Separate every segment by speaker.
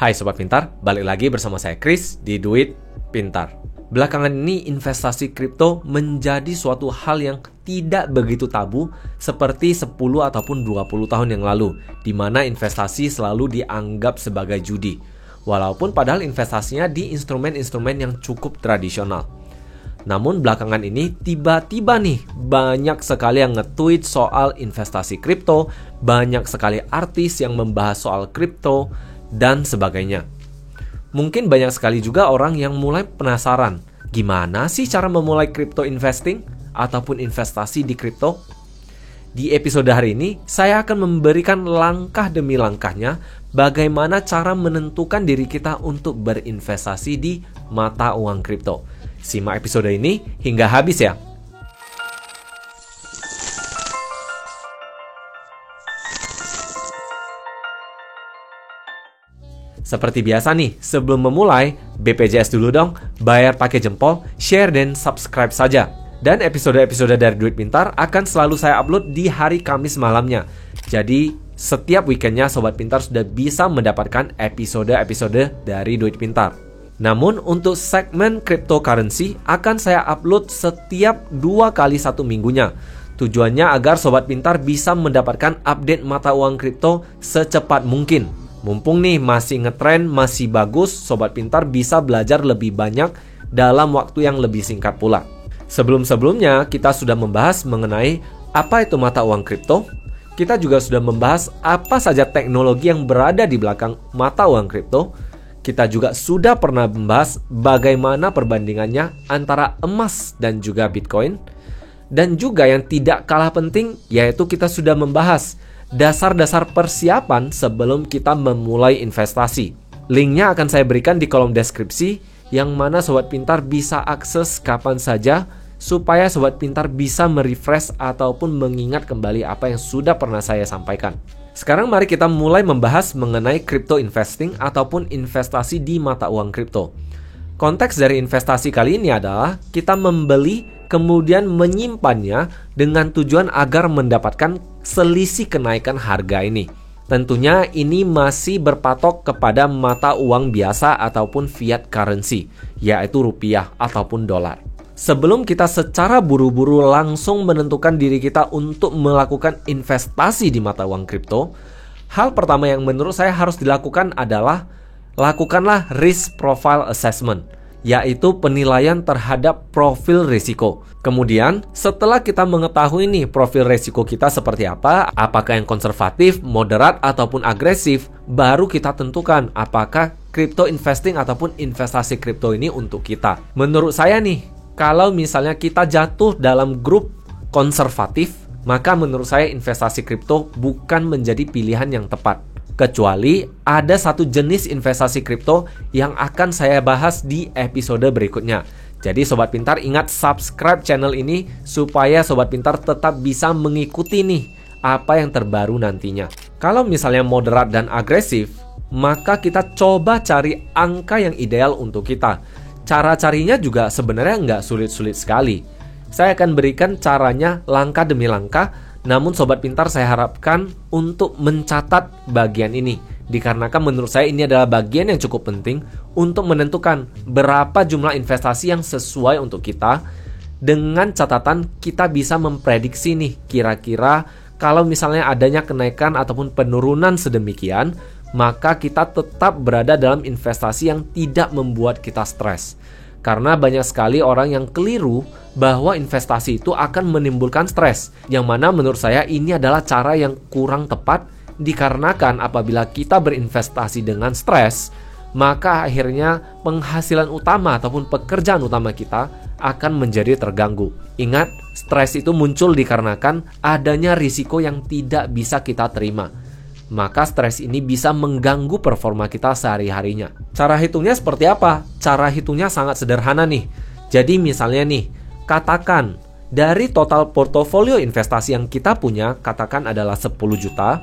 Speaker 1: Hai Sobat Pintar, balik lagi bersama saya Chris di Duit Pintar. Belakangan ini investasi kripto menjadi suatu hal yang tidak begitu tabu seperti 10 ataupun 20 tahun yang lalu, di mana investasi selalu dianggap sebagai judi. Walaupun padahal investasinya di instrumen-instrumen yang cukup tradisional. Namun belakangan ini tiba-tiba nih banyak sekali yang nge-tweet soal investasi kripto, banyak sekali artis yang membahas soal kripto, dan sebagainya. Mungkin banyak sekali juga orang yang mulai penasaran, gimana sih cara memulai crypto investing ataupun investasi di kripto? Di episode hari ini, saya akan memberikan langkah demi langkahnya bagaimana cara menentukan diri kita untuk berinvestasi di mata uang kripto. Simak episode ini hingga habis ya. Seperti biasa nih, sebelum memulai, BPJS dulu dong, bayar pakai jempol, share dan subscribe saja. Dan episode-episode dari Duit Pintar akan selalu saya upload di hari Kamis malamnya. Jadi, setiap weekendnya Sobat Pintar sudah bisa mendapatkan episode-episode dari Duit Pintar. Namun, untuk segmen cryptocurrency akan saya upload setiap 2 kali 1 minggunya. Tujuannya agar Sobat Pintar bisa mendapatkan update mata uang kripto secepat mungkin. Mumpung nih masih ngetren, masih bagus, Sobat Pintar bisa belajar lebih banyak dalam waktu yang lebih singkat pula. Sebelum-sebelumnya kita sudah membahas mengenai apa itu mata uang kripto. Kita juga sudah membahas apa saja teknologi yang berada di belakang mata uang kripto. Kita juga sudah pernah membahas bagaimana perbandingannya antara emas dan juga Bitcoin. Dan juga yang tidak kalah penting yaitu kita sudah membahas dasar-dasar persiapan sebelum kita memulai investasi. Linknya akan saya berikan di kolom deskripsi, yang mana Sobat Pintar bisa akses kapan saja, supaya Sobat Pintar bisa merefresh ataupun mengingat kembali apa yang sudah pernah saya sampaikan. Sekarang mari kita mulai membahas mengenai crypto investing ataupun investasi di mata uang kripto. Konteks dari investasi kali ini adalah kita membeli kemudian menyimpannya dengan tujuan agar mendapatkan selisih kenaikan harga ini. Tentunya ini masih berpatok kepada mata uang biasa ataupun fiat currency, yaitu rupiah ataupun dolar. Sebelum kita secara buru-buru langsung menentukan diri kita untuk melakukan investasi di mata uang kripto, hal pertama yang menurut saya harus dilakukan adalah lakukanlah risk profile assessment, yaitu penilaian terhadap profil risiko. Kemudian, setelah kita mengetahui nih profil risiko kita seperti apa, apakah yang konservatif, moderat, ataupun agresif, baru kita tentukan apakah crypto investing ataupun investasi kripto ini untuk kita. Menurut saya nih, kalau misalnya kita jatuh dalam grup konservatif, maka menurut saya investasi kripto bukan menjadi pilihan yang tepat. Kecuali ada satu jenis investasi kripto yang akan saya bahas di episode berikutnya. Jadi Sobat Pintar ingat subscribe channel ini supaya Sobat Pintar tetap bisa mengikuti nih apa yang terbaru nantinya. Kalau misalnya moderat dan agresif, maka kita coba cari angka yang ideal untuk kita. Cara carinya juga sebenarnya nggak sulit-sulit sekali. Saya akan berikan caranya langkah demi langkah. Namun Sobat Pintar saya harapkan untuk mencatat bagian ini, dikarenakan menurut saya ini adalah bagian yang cukup penting untuk menentukan berapa jumlah investasi yang sesuai untuk kita. Dengan catatan kita bisa memprediksi nih kira-kira kalau misalnya adanya kenaikan ataupun penurunan sedemikian, maka kita tetap berada dalam investasi yang tidak membuat kita stres. Karena banyak sekali orang yang keliru bahwa investasi itu akan menimbulkan stres. Yang mana menurut saya ini adalah cara yang kurang tepat. Dikarenakan apabila kita berinvestasi dengan stres, maka akhirnya penghasilan utama ataupun pekerjaan utama kita akan menjadi terganggu. Ingat, stres itu muncul dikarenakan adanya risiko yang tidak bisa kita terima. Maka stres ini bisa mengganggu performa kita sehari-harinya. Cara hitungnya seperti apa? Cara hitungnya sangat sederhana nih. Jadi misalnya nih, katakan dari total portofolio investasi yang kita punya, katakan adalah 10 juta,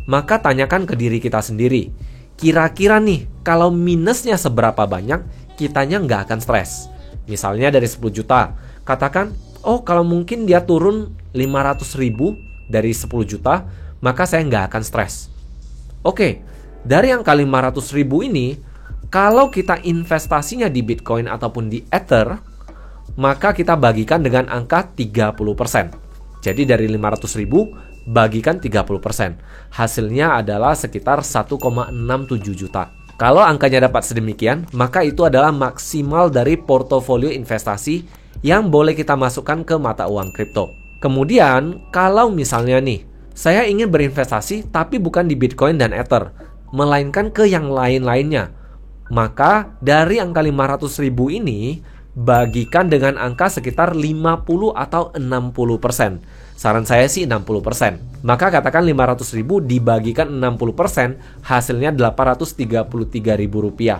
Speaker 1: maka tanyakan ke diri kita sendiri. Kira-kira nih, kalau minusnya seberapa banyak, kitanya nggak akan stres. Misalnya dari 10 juta, katakan, oh kalau mungkin dia turun 500 ribu dari 10 juta, maka saya nggak akan stres. Oke, Dari angka 500.000 ini, kalau kita investasinya di Bitcoin ataupun di Ether, maka kita bagikan dengan angka 30%. Jadi dari 500.000 bagikan 30%. Hasilnya adalah sekitar 1,67 juta. Kalau angkanya dapat sedemikian, maka itu adalah maksimal dari portofolio investasi yang boleh kita masukkan ke mata uang kripto. Kemudian, kalau misalnya nih, saya ingin berinvestasi tapi bukan di Bitcoin dan Ether, melainkan ke yang lain-lainnya. Maka dari angka 500.000 ini, bagikan dengan angka sekitar 50 atau 60%. Saran saya sih 60%. Maka katakan 500.000 dibagikan 60%, hasilnya Rp833.000.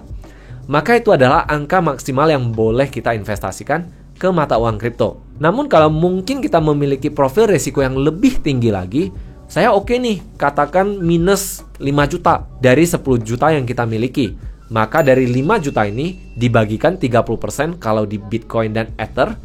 Speaker 1: Maka itu adalah angka maksimal yang boleh kita investasikan ke mata uang kripto. Namun kalau mungkin kita memiliki profil risiko yang lebih tinggi lagi, saya oke nih, katakan minus 5 juta dari 10 juta yang kita miliki. Maka dari 5 juta ini dibagikan 30% kalau di Bitcoin dan Ether.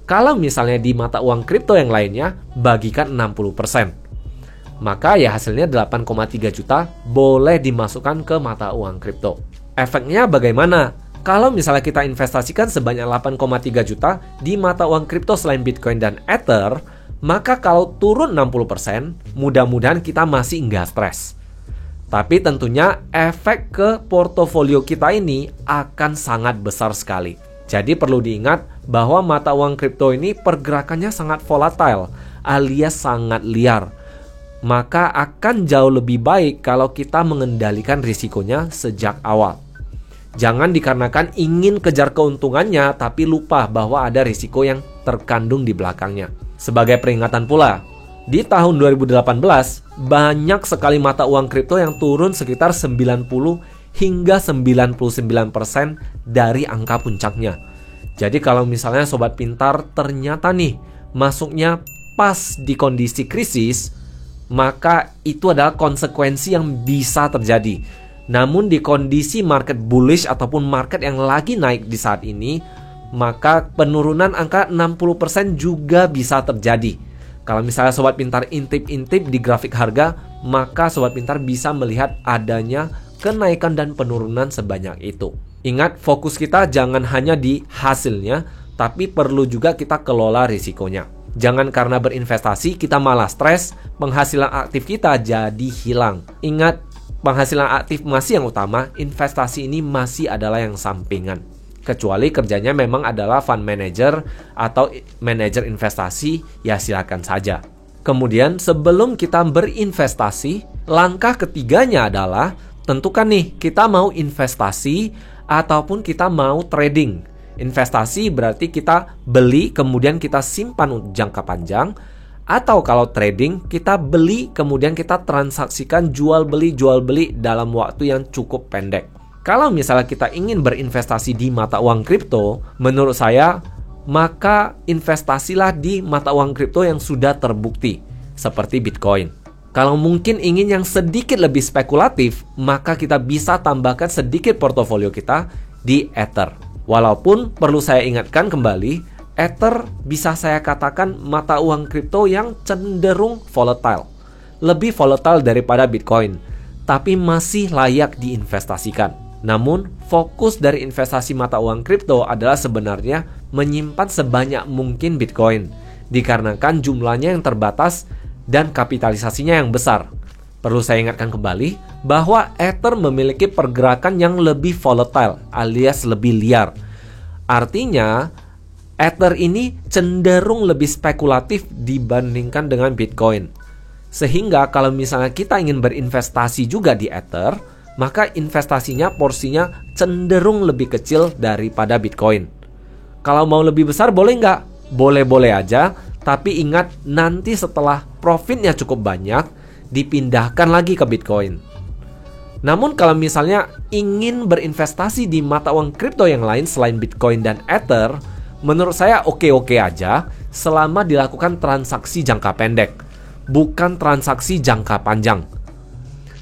Speaker 1: Kalau misalnya di mata uang kripto yang lainnya, bagikan 60%. Maka ya hasilnya 8,3 juta boleh dimasukkan ke mata uang kripto. Efeknya bagaimana? Kalau misalnya kita investasikan sebanyak 8,3 juta di mata uang kripto selain Bitcoin dan Ether, maka kalau turun 60%, mudah-mudahan kita masih nggak stres. Tapi tentunya efek ke portofolio kita ini akan sangat besar sekali. Jadi perlu diingat bahwa mata uang kripto ini pergerakannya sangat volatile alias sangat liar. Maka akan jauh lebih baik kalau kita mengendalikan risikonya sejak awal. Jangan dikarenakan ingin kejar keuntungannya tapi lupa bahwa ada risiko yang terkandung di belakangnya. Sebagai peringatan pula, di tahun 2018 banyak sekali mata uang kripto yang turun sekitar 90 hingga 99% dari angka puncaknya. Jadi kalau misalnya sobat pintar ternyata nih masuknya pas di kondisi krisis, maka itu adalah konsekuensi yang bisa terjadi. Namun di kondisi market bullish ataupun market yang lagi naik di saat ini, maka penurunan angka 60% juga bisa terjadi. Kalau misalnya sobat pintar intip-intip di grafik harga, maka sobat pintar bisa melihat adanya kenaikan dan penurunan sebanyak itu. Ingat, fokus kita jangan hanya di hasilnya, tapi perlu juga kita kelola risikonya. Jangan karena berinvestasi kita malah stres, penghasilan aktif kita jadi hilang. Ingat, penghasilan aktif masih yang utama, investasi ini masih adalah yang sampingan. Kecuali kerjanya memang adalah fund manager atau manajer investasi, ya silakan saja. Kemudian sebelum kita berinvestasi, langkah ketiganya adalah tentukan nih kita mau investasi ataupun kita mau trading. Investasi berarti kita beli kemudian kita simpan untuk jangka panjang. Atau kalau trading kita beli kemudian kita transaksikan jual beli dalam waktu yang cukup pendek. Kalau misalnya kita ingin berinvestasi di mata uang kripto, menurut saya, maka investasilah di mata uang kripto yang sudah terbukti, seperti Bitcoin. Kalau mungkin ingin yang sedikit lebih spekulatif, maka kita bisa tambahkan sedikit portofolio kita di Ether. Walaupun perlu saya ingatkan kembali, Ether bisa saya katakan mata uang kripto yang cenderung volatile. Lebih volatile daripada Bitcoin, tapi masih layak diinvestasikan. Namun, fokus dari investasi mata uang kripto adalah sebenarnya menyimpan sebanyak mungkin Bitcoin, dikarenakan jumlahnya yang terbatas dan kapitalisasinya yang besar. Perlu saya ingatkan kembali bahwa Ether memiliki pergerakan yang lebih volatile alias lebih liar. Artinya, Ether ini cenderung lebih spekulatif dibandingkan dengan Bitcoin. Sehingga kalau misalnya kita ingin berinvestasi juga di Ether, maka investasinya porsinya cenderung lebih kecil daripada Bitcoin. Kalau mau lebih besar boleh nggak? Boleh-boleh aja, tapi ingat nanti setelah profitnya cukup banyak, dipindahkan lagi ke Bitcoin. Namun kalau misalnya ingin berinvestasi di mata uang kripto yang lain selain Bitcoin dan Ether, menurut saya oke-oke aja selama dilakukan transaksi jangka pendek, bukan transaksi jangka panjang.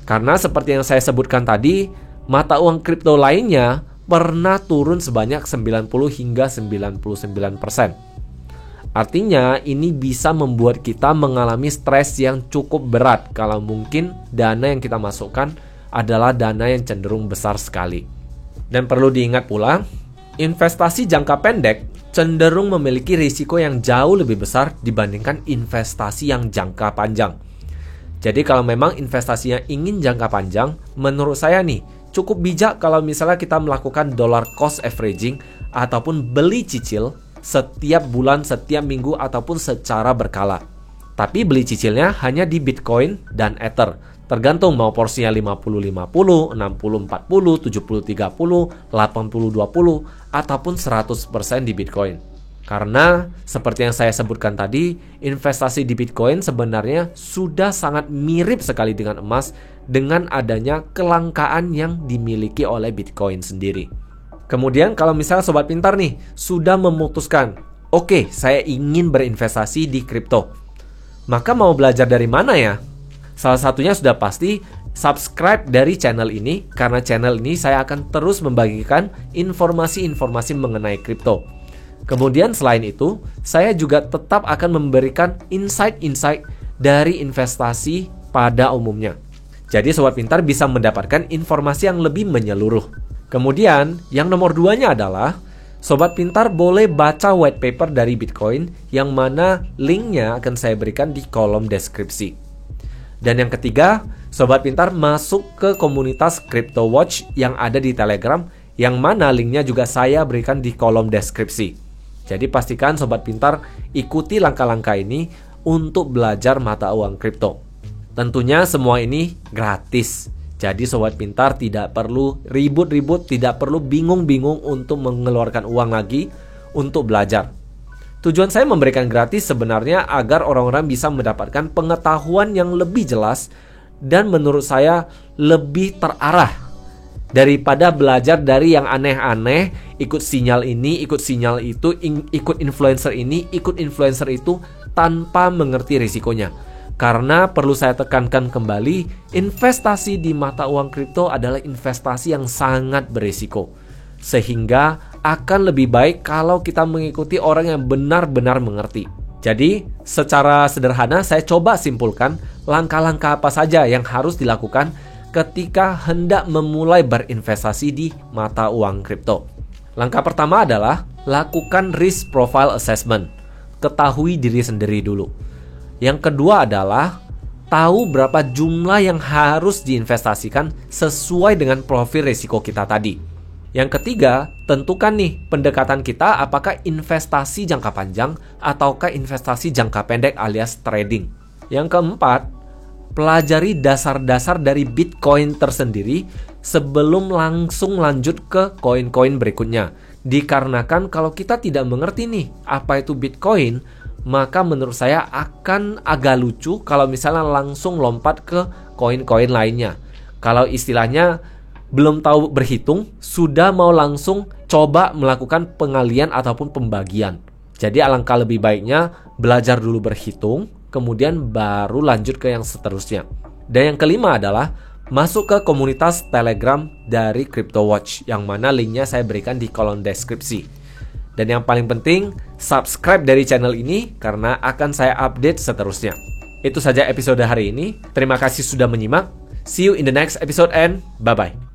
Speaker 1: Karena seperti yang saya sebutkan tadi, mata uang kripto lainnya pernah turun sebanyak 90 hingga 99%. Artinya ini bisa membuat kita mengalami stres yang cukup berat kalau mungkin dana yang kita masukkan adalah dana yang cenderung besar sekali. Dan perlu diingat pula, investasi jangka pendek cenderung memiliki risiko yang jauh lebih besar dibandingkan investasi yang jangka panjang. Jadi kalau memang investasinya ingin jangka panjang, menurut saya nih, cukup bijak kalau misalnya kita melakukan dollar cost averaging ataupun beli cicil setiap bulan, setiap minggu, ataupun secara berkala. Tapi beli cicilnya hanya di Bitcoin dan Ether. Tergantung mau porsinya 50-50, 60-40, 70-30, 80-20, ataupun 100% di Bitcoin. Karena seperti yang saya sebutkan tadi, investasi di Bitcoin sebenarnya sudah sangat mirip sekali dengan emas dengan adanya kelangkaan yang dimiliki oleh Bitcoin sendiri. Kemudian kalau misalnya sobat pintar nih sudah memutuskan, oke, saya ingin berinvestasi di kripto. Maka mau belajar dari mana ya? Salah satunya sudah pasti subscribe dari channel ini, karena channel ini saya akan terus membagikan informasi-informasi mengenai kripto. Kemudian selain itu, saya juga tetap akan memberikan insight-insight dari investasi pada umumnya. Jadi sobat pintar bisa mendapatkan informasi yang lebih menyeluruh. Kemudian, yang nomor 2-nya adalah sobat pintar boleh baca white paper dari Bitcoin yang mana linknya akan saya berikan di kolom deskripsi. Dan yang ketiga, sobat pintar masuk ke komunitas CryptoWatch yang ada di Telegram yang mana linknya juga saya berikan di kolom deskripsi. Jadi pastikan sobat pintar ikuti langkah-langkah ini untuk belajar mata uang kripto. Tentunya semua ini gratis. Jadi sobat pintar tidak perlu ribut-ribut, tidak perlu bingung-bingung untuk mengeluarkan uang lagi untuk belajar. Tujuan saya memberikan gratis sebenarnya agar orang-orang bisa mendapatkan pengetahuan yang lebih jelas dan menurut saya lebih terarah daripada belajar dari yang aneh-aneh, ikut sinyal ini, ikut sinyal itu, ikut influencer ini, ikut influencer itu tanpa mengerti risikonya. Karena perlu saya tekankan kembali, investasi di mata uang kripto adalah investasi yang sangat berisiko. Sehingga akan lebih baik kalau kita mengikuti orang yang benar-benar mengerti. Jadi, secara sederhana saya coba simpulkan langkah-langkah apa saja yang harus dilakukan ketika hendak memulai berinvestasi di mata uang kripto. Langkah pertama adalah lakukan risk profile assessment. Ketahui diri sendiri dulu. Yang kedua adalah tahu berapa jumlah yang harus diinvestasikan sesuai dengan profil risiko kita tadi. Yang ketiga, tentukan nih pendekatan kita apakah investasi jangka panjang ataukah investasi jangka pendek alias trading. Yang keempat, pelajari dasar-dasar dari Bitcoin tersendiri sebelum langsung lanjut ke koin-koin berikutnya. Dikarenakan kalau kita tidak mengerti nih apa itu Bitcoin, maka menurut saya akan agak lucu kalau misalnya langsung lompat ke koin-koin lainnya. Kalau istilahnya belum tahu berhitung, sudah mau langsung coba melakukan pengalian ataupun pembagian. Jadi alangkah lebih baiknya belajar dulu berhitung, kemudian baru lanjut ke yang seterusnya. Dan yang kelima adalah masuk ke komunitas Telegram dari CryptoWatch, yang mana linknya saya berikan di kolom deskripsi. Dan yang paling penting, subscribe dari channel ini karena akan saya update seterusnya. Itu saja episode hari ini. Terima kasih sudah menyimak. See you in the next episode and bye-bye.